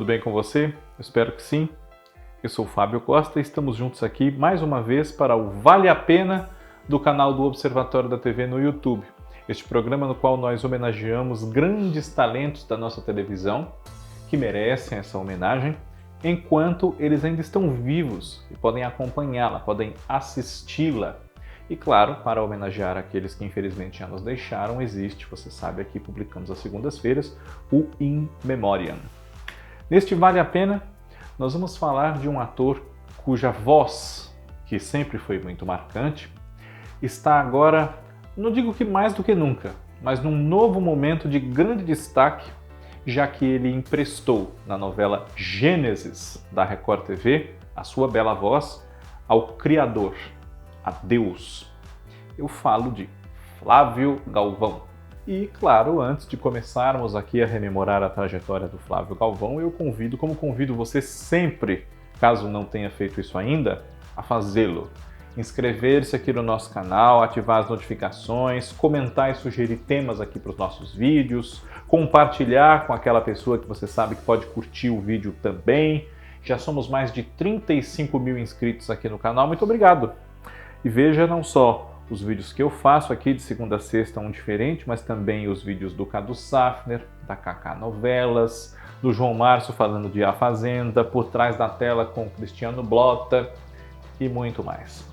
bem com você? Eu espero que sim. Eu sou o Fábio Costa e estamos juntos aqui mais uma vez para o Vale a Pena do canal do Observatório da TV no YouTube. Este programa no qual nós homenageamos grandes talentos da nossa televisão que merecem essa homenagem enquanto eles ainda estão vivos e podem acompanhá-la, podem assisti-la. E claro, para homenagear aqueles que infelizmente já nos deixaram, existe, você sabe, aqui publicamos às segundas-feiras, o In Memoriam. Neste Vale a Pena, nós vamos falar de um ator cuja voz, que sempre foi muito marcante, está agora, não digo que mais do que nunca, mas num novo momento de grande destaque, já que ele emprestou na novela Gênesis da Record TV a sua bela voz ao criador, a Deus. Eu falo de Flávio Galvão. E, claro, antes de começarmos aqui a rememorar a trajetória do Flávio Galvão, eu convido, como convido você sempre, caso não tenha feito isso ainda, a fazê-lo. Inscrever-se aqui no nosso canal, ativar as notificações, comentar e sugerir temas aqui para os nossos vídeos, compartilhar com aquela pessoa que você sabe que pode curtir o vídeo também. Já somos mais de 35 mil inscritos aqui no canal, muito obrigado! E veja não só os vídeos que eu faço aqui de segunda a sexta, um diferente, mas também os vídeos do Cadu Safner, da Kaká Novelas, do João Márcio falando de A Fazenda, Por Trás da Tela com Cristiano Blota e muito mais.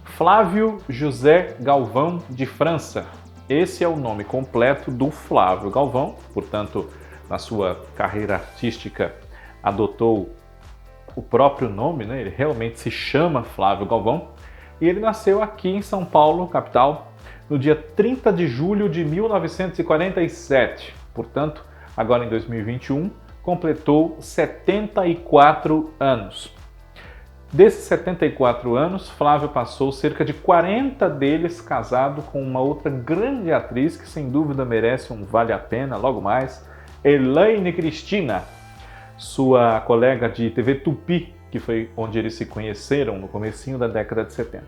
Flávio José Galvão de França. Esse é o nome completo do Flávio Galvão, portanto, na sua carreira artística adotou o próprio nome, né? Ele realmente se chama Flávio Galvão. E ele nasceu aqui em São Paulo, capital, no dia 30 de julho de 1947. Portanto, agora em 2021, completou 74 anos. Desses 74 anos, Flávio passou cerca de 40 deles casado com uma outra grande atriz que sem dúvida merece um Vale a Pena logo mais, Elaine Cristina, sua colega de TV Tupi, que foi onde eles se conheceram no comecinho da década de 70.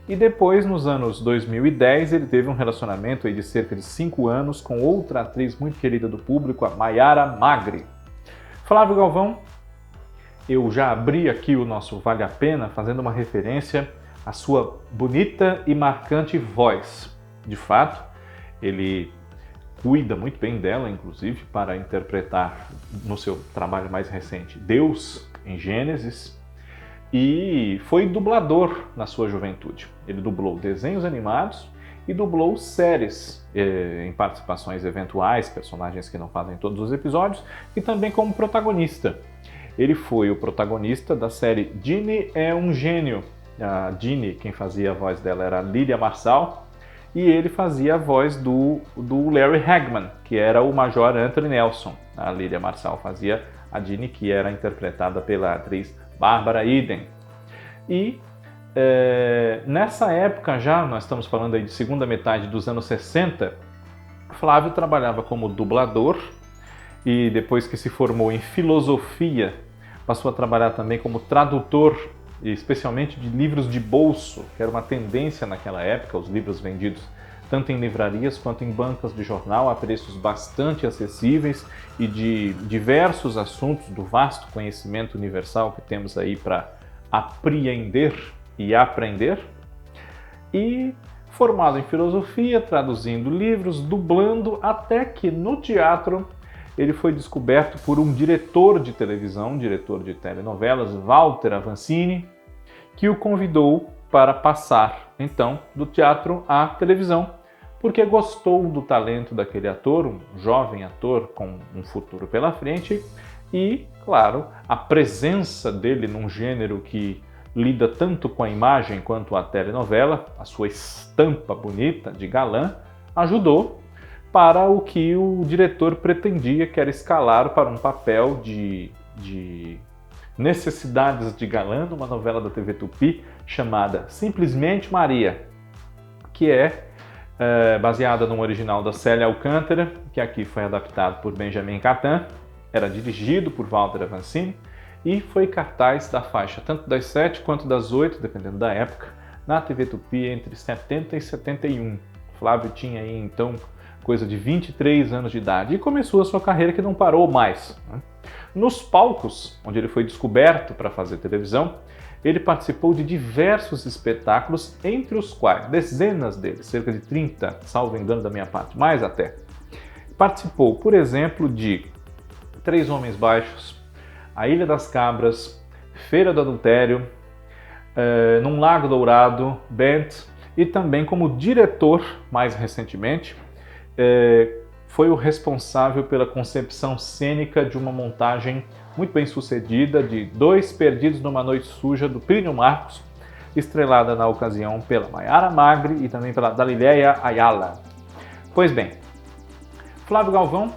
E depois, nos anos 2010, ele teve um relacionamento aí de cerca de 5 anos com outra atriz muito querida do público, a Maiara Magri. Flávio Galvão, eu já abri aqui o nosso Vale a Pena fazendo uma referência à sua bonita e marcante voz. De fato, ele cuida muito bem dela, inclusive, para interpretar no seu trabalho mais recente Deus, em Gênesis, e foi dublador na sua juventude. Ele dublou desenhos animados e dublou séries em participações eventuais, personagens que não fazem todos os episódios, e também como protagonista. Ele foi o protagonista da série Ginny é um Gênio. A Ginny, quem fazia a voz dela era a Lília Marçal, e ele fazia a voz do Larry Hagman, que era o Major Anthony Nelson. A Lília Marçal fazia a Ginny, que era interpretada pela atriz Bárbara Eden. E nessa época já, nós estamos falando aí de segunda metade dos anos 60, Flávio trabalhava como dublador e depois que se formou em filosofia, passou a trabalhar também como tradutor, especialmente de livros de bolso, que era uma tendência naquela época, os livros vendidos tanto em livrarias quanto em bancas de jornal, a preços bastante acessíveis e de diversos assuntos do vasto conhecimento universal que temos aí para apreender e aprender. E formado em filosofia, traduzindo livros, dublando, até que no teatro ele foi descoberto por um diretor de televisão, diretor de telenovelas, Walter Avancini, que o convidou para passar, então, do teatro à televisão, porque gostou do talento daquele ator, um jovem ator com um futuro pela frente, e, claro, a presença dele num gênero que lida tanto com a imagem quanto a telenovela, a sua estampa bonita de galã, ajudou para o que o diretor pretendia, que era escalar para um papel de necessidades de galã numa novela da TV Tupi chamada Simplesmente Maria, que é baseada num original da Célia Alcântara, que aqui foi adaptado por Benjamin Catan, era dirigido por Walter Avancini e foi cartaz da faixa tanto das 7 quanto das 8, dependendo da época, na TV Tupi entre 70 e 71. Flávio tinha aí então coisa de 23 anos de idade e começou a sua carreira que não parou mais, né? Nos palcos, onde ele foi descoberto para fazer televisão, ele participou de diversos espetáculos, entre os quais dezenas deles, cerca de 30, salvo engano da minha parte, mais até. Participou, por exemplo, de Três Homens Baixos, A Ilha das Cabras, Feira do Adultério, Num Lago Dourado, Bent, e também como diretor, mais recentemente, foi o responsável pela concepção cênica de uma montagem muito bem sucedida de Dois Perdidos numa Noite Suja, do Plínio Marcos, estrelada na ocasião pela Maiara Magri e também pela Dalileia Ayala. Pois bem, Flávio Galvão,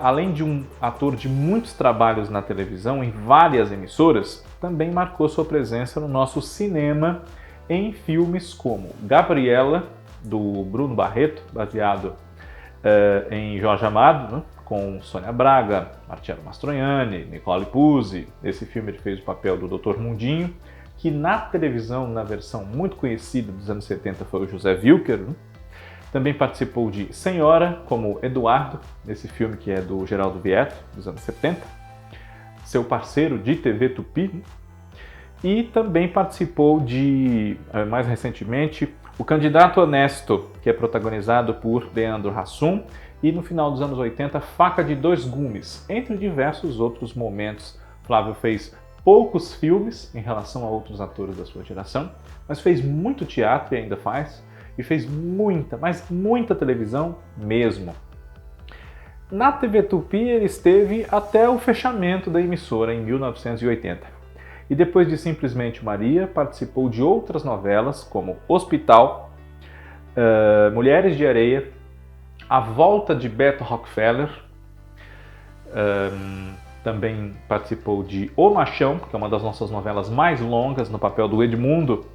além de um ator de muitos trabalhos na televisão, em várias emissoras, também marcou sua presença no nosso cinema em filmes como Gabriela, do Bruno Barreto, baseado em Jorge Amado, né? Com Sônia Braga, Marcello Mastroianni, Nicole Puzzi. Nesse filme ele fez o papel do Dr. Mundinho, que na televisão, na versão muito conhecida dos anos 70, foi o José Wilker. Né? Também participou de Senhora, como Eduardo, nesse filme que é do Geraldo Vietti, dos anos 70, seu parceiro de TV Tupi. Né? E também participou de, mais recentemente, O Candidato Honesto, que é protagonizado por Leandro Hassum, e no final dos anos 80, Faca de Dois Gumes, entre diversos outros momentos. Flávio fez poucos filmes em relação a outros atores da sua geração, mas fez muito teatro e ainda faz, e fez muita, mas muita televisão mesmo. Na TV Tupi ele esteve até o fechamento da emissora em 1980. E depois de Simplesmente Maria, participou de outras novelas como Hospital, Mulheres de Areia, A Volta de Beto Rockefeller, também participou de O Machão, que é uma das nossas novelas mais longas, no papel do Edmundo,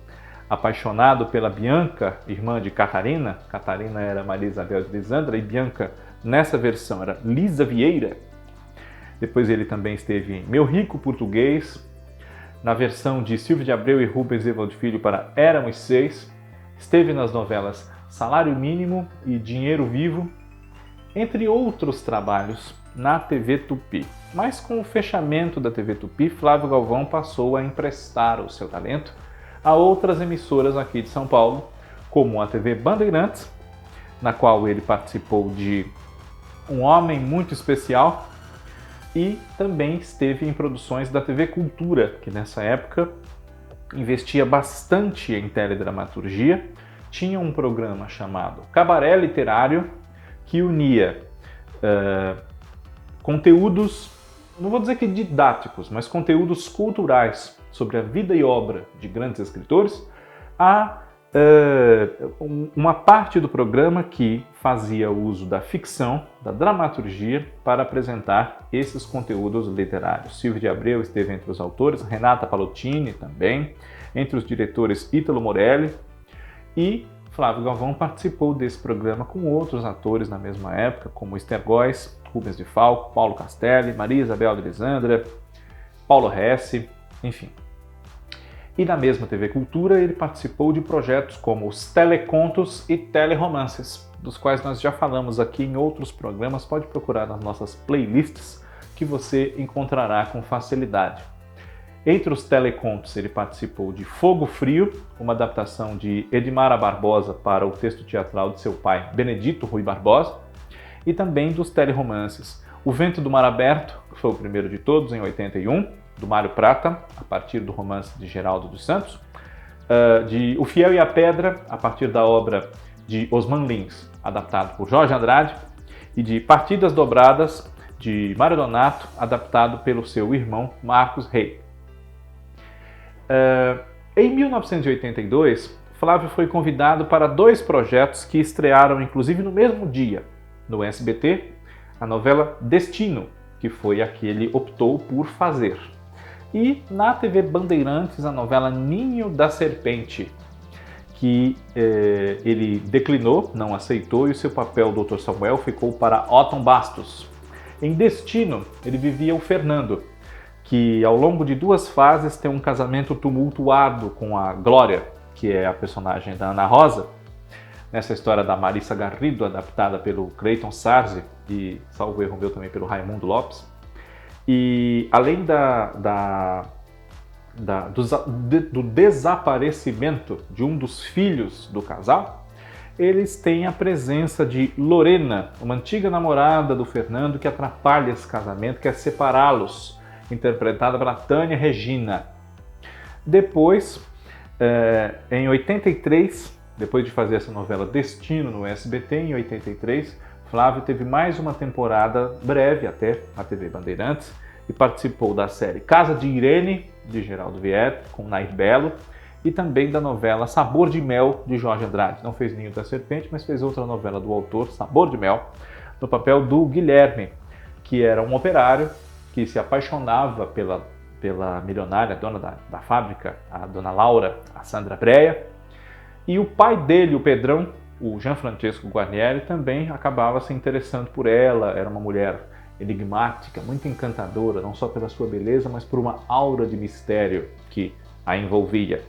apaixonado pela Bianca, irmã de Catarina. Catarina era Maria Isabel de Lisandra e Bianca, nessa versão, era Lisa Vieira. Depois ele também esteve em Meu Rico Português, na versão de Silvio de Abreu e Rubens Evald Filho para Éramos Seis. Esteve nas novelas Salário Mínimo e Dinheiro Vivo, entre outros trabalhos na TV Tupi. Mas com o fechamento da TV Tupi, Flávio Galvão passou a emprestar o seu talento a outras emissoras aqui de São Paulo, como a TV Bandeirantes, na qual ele participou de Um Homem Muito Especial, e também esteve em produções da TV Cultura, que nessa época investia bastante em teledramaturgia. Tinha um programa chamado Cabaré Literário, que unia conteúdos, não vou dizer que didáticos, mas conteúdos culturais sobre a vida e obra de grandes escritores, a uma parte do programa que fazia uso da ficção, da dramaturgia, para apresentar esses conteúdos literários. Silvio de Abreu esteve entre os autores, Renata Palottini também, entre os diretores Ítalo Morelli, e Flávio Galvão participou desse programa com outros atores na mesma época, como Esther Góes, Rubens de Falco, Paulo Castelli, Maria Isabel de Lisandra, Paulo Hesse, enfim. E na mesma TV Cultura ele participou de projetos como os Telecontos e Teleromances, dos quais nós já falamos aqui em outros programas. Pode procurar nas nossas playlists que você encontrará com facilidade. Entre os telecontos ele participou de Fogo Frio, uma adaptação de Edmara Barbosa para o texto teatral de seu pai Benedito Rui Barbosa, e também dos teleromances O Vento do Mar Aberto, que foi o primeiro de todos, em 81, do Mário Prata, a partir do romance de Geraldo dos Santos, de O Fiel e a Pedra, a partir da obra de Osman Lins, adaptado por Jorge Andrade, e de Partidas Dobradas, de Mário Donato, adaptado pelo seu irmão Marcos Rey. Em 1982, Flávio foi convidado para dois projetos que estrearam inclusive no mesmo dia. No SBT, a novela Destino, que foi a que ele optou por fazer. E na TV Bandeirantes, a novela Ninho da Serpente, que ele declinou, não aceitou, e o seu papel, Dr. Samuel, ficou para Otton Bastos. Em Destino, ele vivia o Fernando, que ao longo de duas fases tem um casamento tumultuado com a Glória, que é a personagem da Ana Rosa, nessa história da Marissa Garrido, adaptada pelo Clayton Sarzi e, salvo erro meu, também pelo Raimundo Lopes. E além do desaparecimento de um dos filhos do casal, eles têm a presença de Lorena, uma antiga namorada do Fernando que atrapalha esse casamento, quer separá-los, interpretada pela Tânia Regina. Depois, em 83, depois de fazer essa novela Destino no SBT, em 83, Flávio teve mais uma temporada breve até na TV Bandeirantes e participou da série Casa de Irene, de Geraldo Vieira, com Nair Belo, e também da novela Sabor de Mel, de Jorge Andrade. Não fez Ninho da Serpente, mas fez outra novela do autor, Sabor de Mel, no papel do Guilherme, que era um operário que se apaixonava pela milionária, dona da fábrica, a dona Laura, a Sandra Breia, e o pai dele, o Pedrão, o Gianfrancesco Guarnieri, também acabava se interessando por ela. Era uma mulher enigmática, muito encantadora, não só pela sua beleza, mas por uma aura de mistério que a envolvia.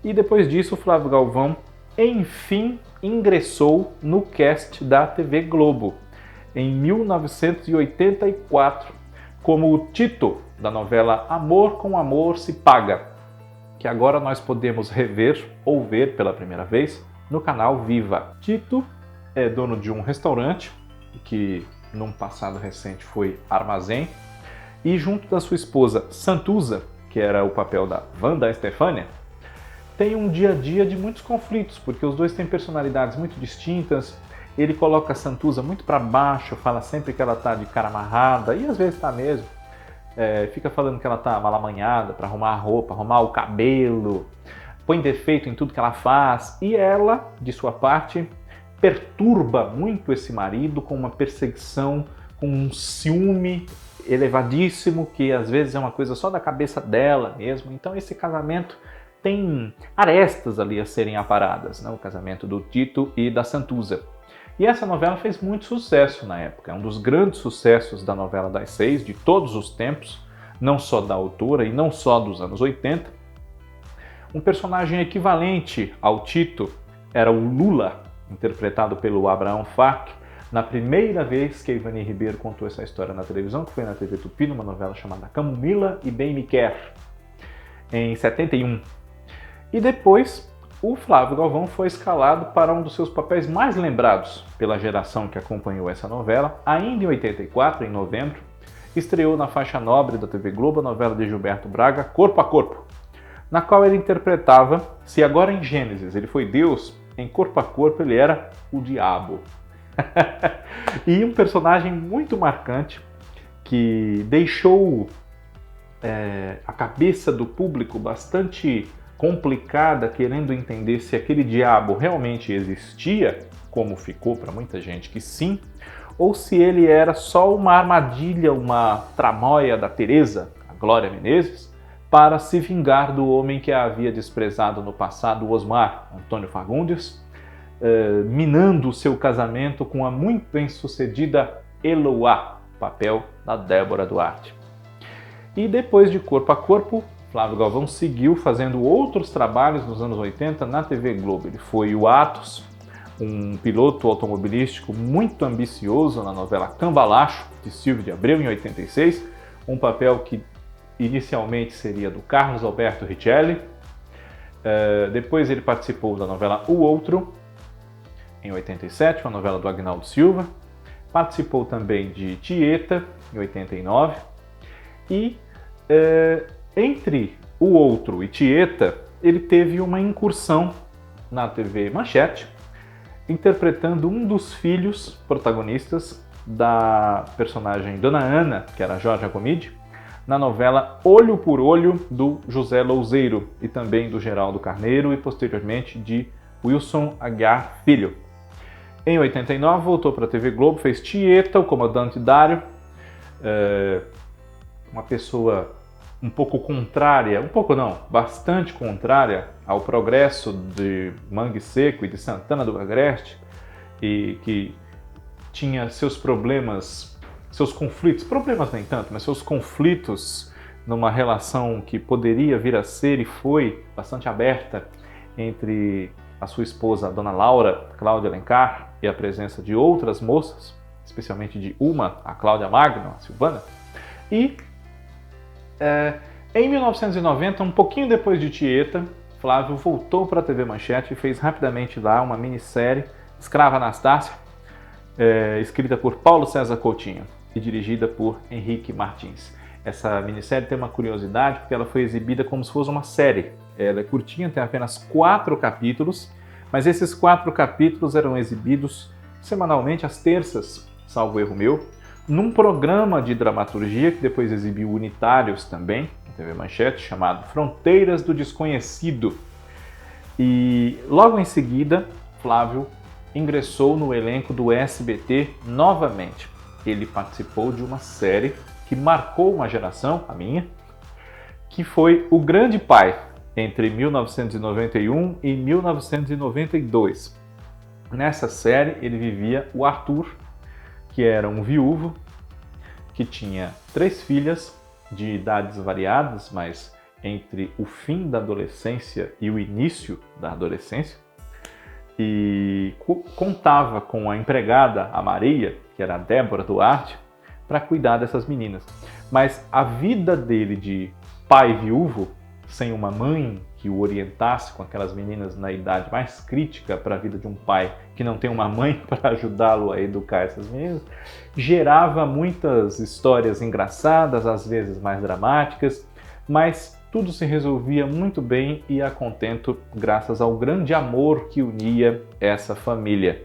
E depois disso, Flávio Galvão, enfim, ingressou no cast da TV Globo, em 1984, como o Tito, da novela Amor com Amor se Paga, que agora nós podemos rever ou ver pela primeira vez no canal Viva. Tito é dono de um restaurante, que num passado recente foi armazém, e junto da sua esposa Santuza, que era o papel da Wanda Estefânia, tem um dia a dia de muitos conflitos, porque os dois têm personalidades muito distintas. Ele coloca a Santuza muito para baixo, fala sempre que ela está de cara amarrada, e às vezes está mesmo. Fica falando que ela está mal amanhada para arrumar a roupa, arrumar o cabelo, põe defeito em tudo que ela faz. E ela, de sua parte, perturba muito esse marido com uma perseguição, com um ciúme elevadíssimo, que às vezes é uma coisa só da cabeça dela mesmo. Então esse casamento tem arestas ali a serem aparadas, né? O casamento do Tito e da Santuza. E essa novela fez muito sucesso na época, é um dos grandes sucessos da novela das 6, de todos os tempos, não só da autora e não só dos anos 80. Um personagem equivalente ao Tito era o Lula, interpretado pelo Abraão Fak, na primeira vez que a Ivani Ribeiro contou essa história na televisão, que foi na TV Tupi, numa novela chamada Camomila e Bem Me Quer, em 71. E depois, o Flávio Galvão foi escalado para um dos seus papéis mais lembrados pela geração que acompanhou essa novela. Ainda em 84, em novembro, estreou na faixa nobre da TV Globo a novela de Gilberto Braga, Corpo a Corpo, na qual ele interpretava, se agora em Gênesis ele foi Deus, em Corpo a Corpo ele era o Diabo. E um personagem muito marcante que deixou a cabeça do público bastante complicada, querendo entender se aquele diabo realmente existia, como ficou para muita gente que sim, ou se ele era só uma armadilha, uma tramóia da Teresa, a Glória Menezes, para se vingar do homem que a havia desprezado no passado, Osmar Antônio Fagundes, minando o seu casamento com a muito bem-sucedida Eloá, papel da Débora Duarte. E depois de Corpo a Corpo, Flávio Galvão seguiu fazendo outros trabalhos nos anos 80 na TV Globo. Ele foi o Atos, um piloto automobilístico muito ambicioso na novela Cambalacho, de Silvio de Abreu, em 86, um papel que inicialmente seria do Carlos Alberto Richelli. Depois ele participou da novela O Outro, em 87, uma novela do Agnaldo Silva. Participou também de Tieta, em 89. E entre O Outro e Tieta, ele teve uma incursão na TV Manchete, interpretando um dos filhos protagonistas da personagem Dona Ana, que era Jorge Agomide, na novela Olho por Olho, do José Louzeiro, e também do Geraldo Carneiro, e posteriormente de Wilson Aguiar Filho. Em 89, voltou para a TV Globo, fez Tieta, o comandante Dário, uma pessoa um pouco contrária, um pouco não, bastante contrária ao progresso de Mangue Seco e de Santana do Agreste, e que tinha seus problemas, seus conflitos, problemas nem tanto, mas seus conflitos numa relação que poderia vir a ser e foi bastante aberta entre a sua esposa, a dona Laura, Cláudia Alencar, e a presença de outras moças, especialmente de uma, a Cláudia Magno, a Silvana. E em 1990, um pouquinho depois de Tieta, Flávio voltou para a TV Manchete e fez rapidamente lá uma minissérie, Escrava Anastácia, escrita por Paulo César Coutinho e dirigida por Henrique Martins. Essa minissérie tem uma curiosidade porque ela foi exibida como se fosse uma série. Ela é curtinha, tem apenas 4 capítulos, mas esses 4 capítulos eram exibidos semanalmente às terças, salvo erro meu, num programa de dramaturgia que depois exibiu unitários também, na TV Manchete, chamado Fronteiras do Desconhecido. E logo em seguida, Flávio ingressou no elenco do SBT novamente. Ele participou de uma série que marcou uma geração, a minha, que foi O Grande Pai, entre 1991 e 1992. Nessa série ele vivia o Arthur, que era um viúvo, que tinha 3 filhas de idades variadas, mas entre o fim da adolescência e o início da adolescência, e contava com a empregada, a Maria, que era a Débora Duarte, para cuidar dessas meninas. Mas a vida dele de pai viúvo, sem uma mãe que o orientasse com aquelas meninas na idade mais crítica para a vida de um pai que não tem uma mãe para ajudá-lo a educar essas meninas, gerava muitas histórias engraçadas, às vezes mais dramáticas, mas tudo se resolvia muito bem e a contento graças ao grande amor que unia essa família.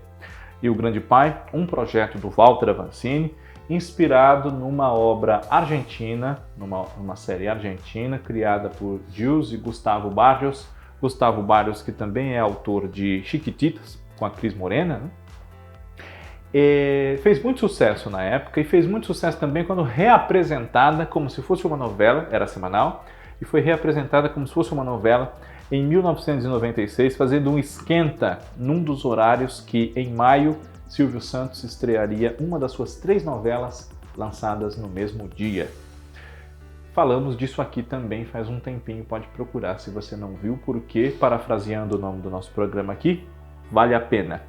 E O Grande Pai, um projeto do Walter Avancini, inspirado numa obra argentina, numa série argentina, criada por Gils e Gustavo Barrios. Gustavo Barrios, que também é autor de Chiquititas, com a Cris Morena, né? Fez muito sucesso na época e fez muito sucesso também quando reapresentada como se fosse uma novela, era semanal, e foi reapresentada como se fosse uma novela em 1996, fazendo um esquenta num dos horários que, em maio, Silvio Santos estrearia uma das suas 3 novelas lançadas no mesmo dia. Falamos disso aqui também faz um tempinho, pode procurar se você não viu, porque, parafraseando o nome do nosso programa aqui, vale a pena.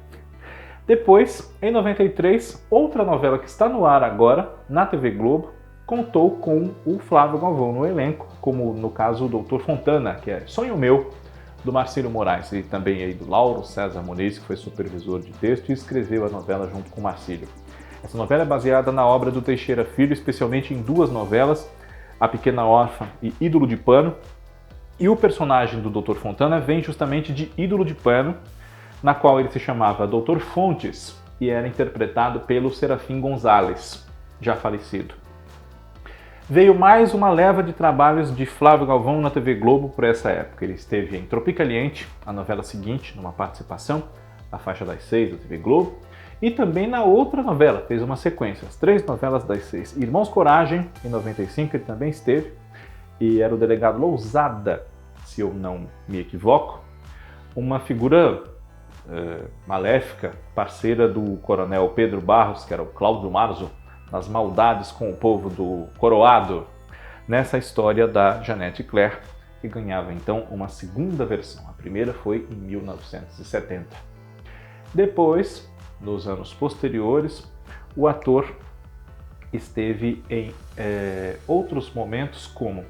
Depois, em 93, outra novela que está no ar agora, na TV Globo, contou com o Flávio Galvão no elenco, como no caso o Dr. Fontana, que é Sonho Meu, do Marcílio Moraes, e também aí do Lauro César Muniz, que foi supervisor de texto e escreveu a novela junto com o Marcílio. Essa novela é baseada na obra do Teixeira Filho, especialmente em 2 novelas, A Pequena Órfã e Ídolo de Pano, e o personagem do Dr. Fontana vem justamente de Ídolo de Pano, na qual ele se chamava Dr. Fontes e era interpretado pelo Serafim Gonzalez, já falecido. Veio mais uma leva de trabalhos de Flávio Galvão na TV Globo por essa época. Ele esteve em Tropicaliente, a novela seguinte, numa participação, na faixa das 6 da TV Globo, e também na outra novela, fez uma sequência, as 3 novelas das 6. Irmãos Coragem, em 95, ele também esteve, e era o delegado Lousada, se eu não me equivoco, uma figura maléfica, parceira do coronel Pedro Barros, que era o Cláudio Marzo, nas maldades com o povo do Coroado, nessa história da Janete Claire, que ganhava então uma segunda versão. A primeira foi em 1970. Depois, nos anos posteriores, o ator esteve em outros momentos, como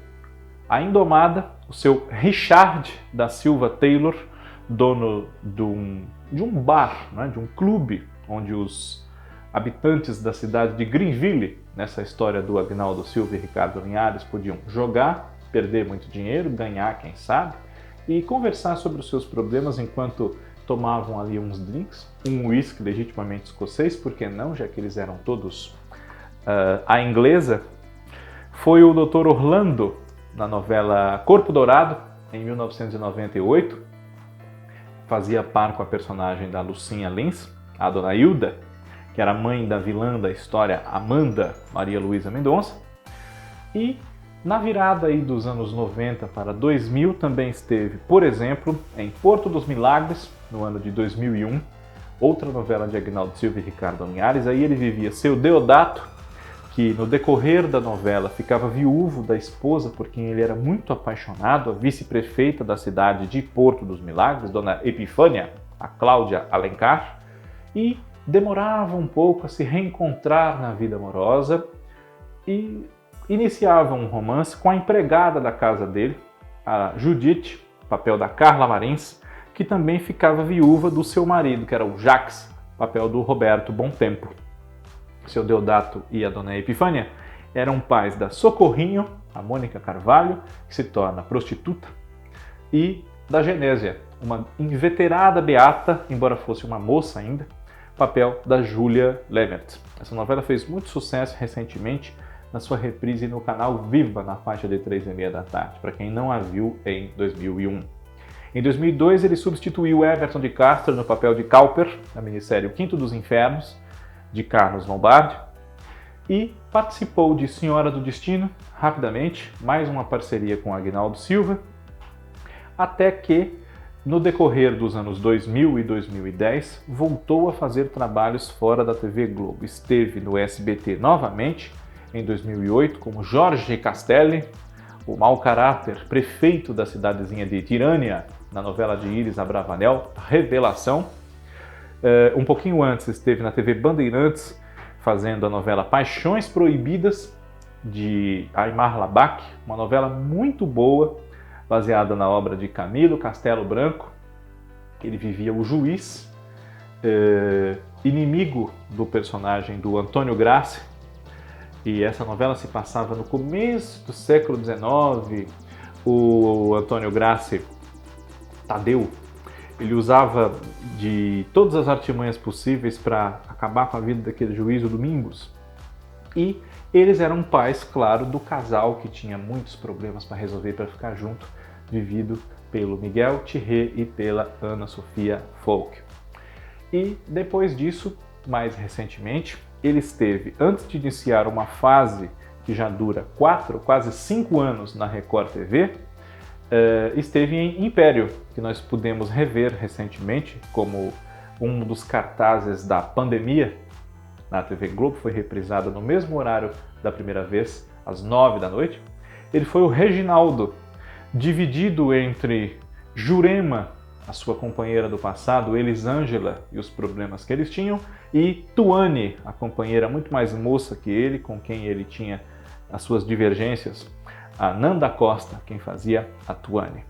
A Indomada, o seu Richard da Silva Taylor, dono de um bar, né, de um clube, onde os habitantes da cidade de Greenville, nessa história do Agnaldo Silva e Ricardo Linhares, podiam jogar, perder muito dinheiro, ganhar, quem sabe, e conversar sobre os seus problemas enquanto tomavam ali uns drinks, um whisky legitimamente escocês, por que não, já que eles eram todos à inglesa. Foi o Dr. Orlando, na novela Corpo Dourado, em 1998, fazia par com a personagem da Lucinha Lins, a Dona Hilda, que era mãe da vilã da história Amanda Maria Luísa Mendonça. E na virada aí dos anos 90 para 2000 também esteve, por exemplo, em Porto dos Milagres, no ano de 2001, outra novela de Agnaldo Silva e Ricardo Linhares. Aí ele vivia seu Deodato, que no decorrer da novela ficava viúvo da esposa por quem ele era muito apaixonado, a vice-prefeita da cidade de Porto dos Milagres, Dona Epifânia, a Cláudia Alencar, e demorava um pouco a se reencontrar na vida amorosa e iniciava um romance com a empregada da casa dele, a Judite, papel da Carla Marins, que também ficava viúva do seu marido, que era o Jacques, papel do Roberto Bontempo. Seu Deodato e a dona Epifânia eram pais da Socorrinho, a Mônica Carvalho, que se torna prostituta, e da Genésia, uma inveterada beata, embora fosse uma moça ainda, papel da Júlia Lemert. Essa novela fez muito sucesso recentemente na sua reprise no canal Viva, na faixa de 3h30 da tarde, para quem não a viu em 2001. Em 2002, ele substituiu Everton de Castro no papel de Cowper, na minissérie O Quinto dos Infernos, de Carlos Lombardi, e participou de Senhora do Destino, rapidamente, mais uma parceria com Agnaldo Silva, até que, no decorrer dos anos 2000 e 2010, voltou a fazer trabalhos fora da TV Globo. Esteve no SBT novamente, em 2008, como Jorge Castelli, o mau caráter prefeito da cidadezinha de Tirânia, na novela de Iris Abravanel, Revelação. Um pouquinho antes esteve na TV Bandeirantes, fazendo a novela Paixões Proibidas, de Aimar Labak, uma novela muito boa, baseada na obra de Camilo Castelo Branco. Ele vivia o juiz, inimigo do personagem do Antônio Grassi, e essa novela se passava no começo do século XIX. O Antônio Grassi, Tadeu, ele usava de todas as artimanhas possíveis para acabar com a vida daquele juiz, o Domingos. E eles eram pais, claro, do casal que tinha muitos problemas para resolver para ficar junto, vivido pelo Miguel Thierry e pela Ana Sofia Folk. E depois disso, mais recentemente, ele esteve, antes de iniciar uma fase que já dura 4, quase 5 anos na Record TV, esteve em Império, que nós pudemos rever recentemente como um dos cartazes da pandemia na TV Globo. Foi reprisada no mesmo horário da primeira vez, às 9 da noite. Ele foi o Reginaldo, dividido entre Jurema, a sua companheira do passado, Elisângela, e os problemas que eles tinham, e Tuane, a companheira muito mais moça que ele, com quem ele tinha as suas divergências, a Nanda Costa, quem fazia a Tuane.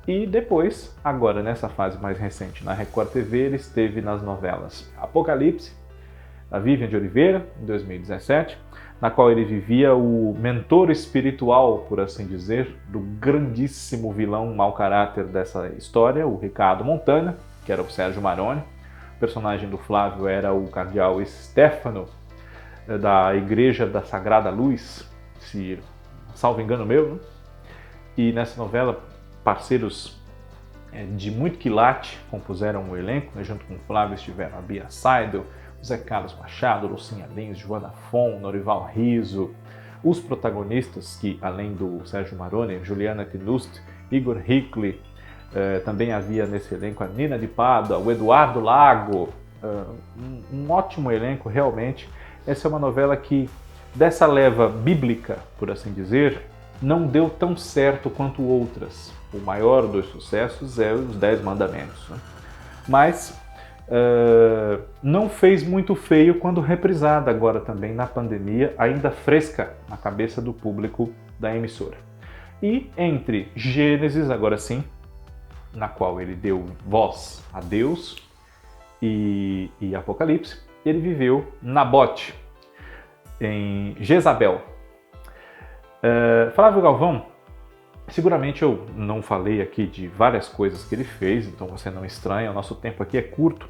E depois, agora nessa fase mais recente na Record TV, ele esteve nas novelas Apocalipse, da Vivian de Oliveira, em 2017, na qual ele vivia o mentor espiritual, por assim dizer, do grandíssimo vilão mau caráter dessa história, o Ricardo Montana, que era o Sérgio Maroni. O personagem do Flávio era o cardeal Stefano, da Igreja da Sagrada Luz, se salvo engano meu, né? E nessa novela, parceiros de muito quilate compuseram o elenco, né? Junto com o Flávio estiveram a Bia Seidel, Zé Carlos Machado, Lucinha Lins, Joana Fon, Norival Riso, os protagonistas que, além do Sérgio Maroni, Juliana Knust, Igor Hickley, também havia nesse elenco a Nina de Pádua, o Eduardo Lago, um ótimo elenco realmente. Essa é uma novela que, dessa leva bíblica, por assim dizer, não deu tão certo quanto outras. O maior dos sucessos é os 10 Mandamentos, né? Mas não fez muito feio quando reprisada agora também na pandemia, ainda fresca na cabeça do público da emissora. E entre Gênesis, agora sim, na qual ele deu voz a Deus, e Apocalipse, ele viveu Nabote, em Jezabel. Flávio Galvão, seguramente eu não falei aqui de várias coisas que ele fez, então você não estranha, o nosso tempo aqui é curto.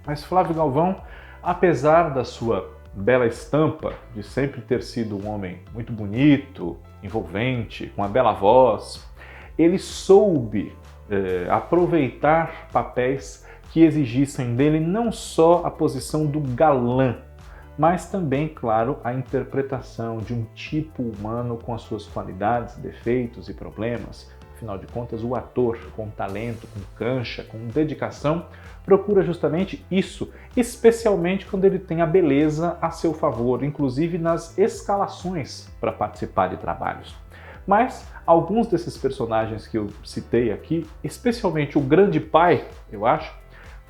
Mas Flávio Galvão, apesar da sua bela estampa, de sempre ter sido um homem muito bonito, envolvente, com uma bela voz, ele soube aproveitar papéis que exigissem dele não só a posição do galã, mas também, claro, a interpretação de um tipo humano com as suas qualidades, defeitos e problemas. Afinal de contas, o ator com talento, com cancha, com dedicação, procura justamente isso, especialmente quando ele tem a beleza a seu favor, inclusive nas escalações para participar de trabalhos. Mas alguns desses personagens que eu citei aqui, especialmente o Grande Pai, eu acho,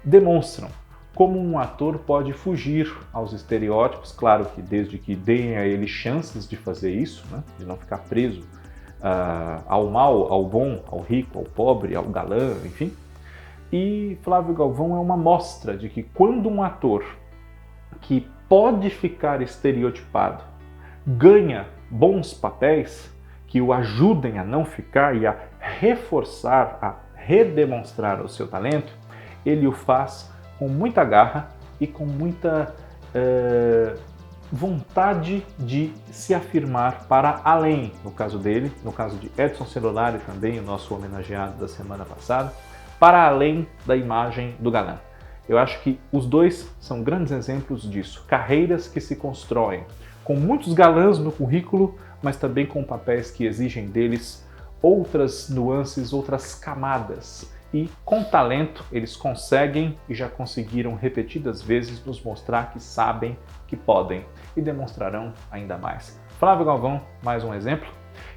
demonstram como um ator pode fugir aos estereótipos, claro que desde que deem a ele chances de fazer isso, né? De não ficar preso ao mal, ao bom, ao rico, ao pobre, ao galã, enfim. E Flávio Galvão é uma mostra de que quando um ator que pode ficar estereotipado ganha bons papéis que o ajudem a não ficar e a reforçar, a redemonstrar o seu talento, ele o faz com muita garra e com muita vontade de se afirmar para além, no caso dele, no caso de Edson Celulari também, o nosso homenageado da semana passada, para além da imagem do galã. Eu acho que os dois são grandes exemplos disso, carreiras que se constroem com muitos galãs no currículo, mas também com papéis que exigem deles outras nuances, outras camadas. E com talento eles conseguem e já conseguiram repetidas vezes nos mostrar que sabem, que podem e demonstrarão ainda mais. Flávio Galvão, mais um exemplo.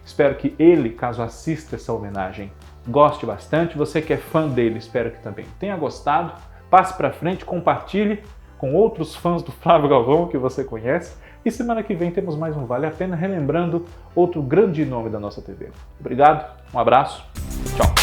Espero que ele, caso assista essa homenagem, goste bastante. Você que é fã dele, espero que também tenha gostado. Passe para frente, compartilhe com outros fãs do Flávio Galvão que você conhece. E semana que vem temos mais um Vale a Pena, relembrando outro grande nome da nossa TV. Obrigado, um abraço, tchau!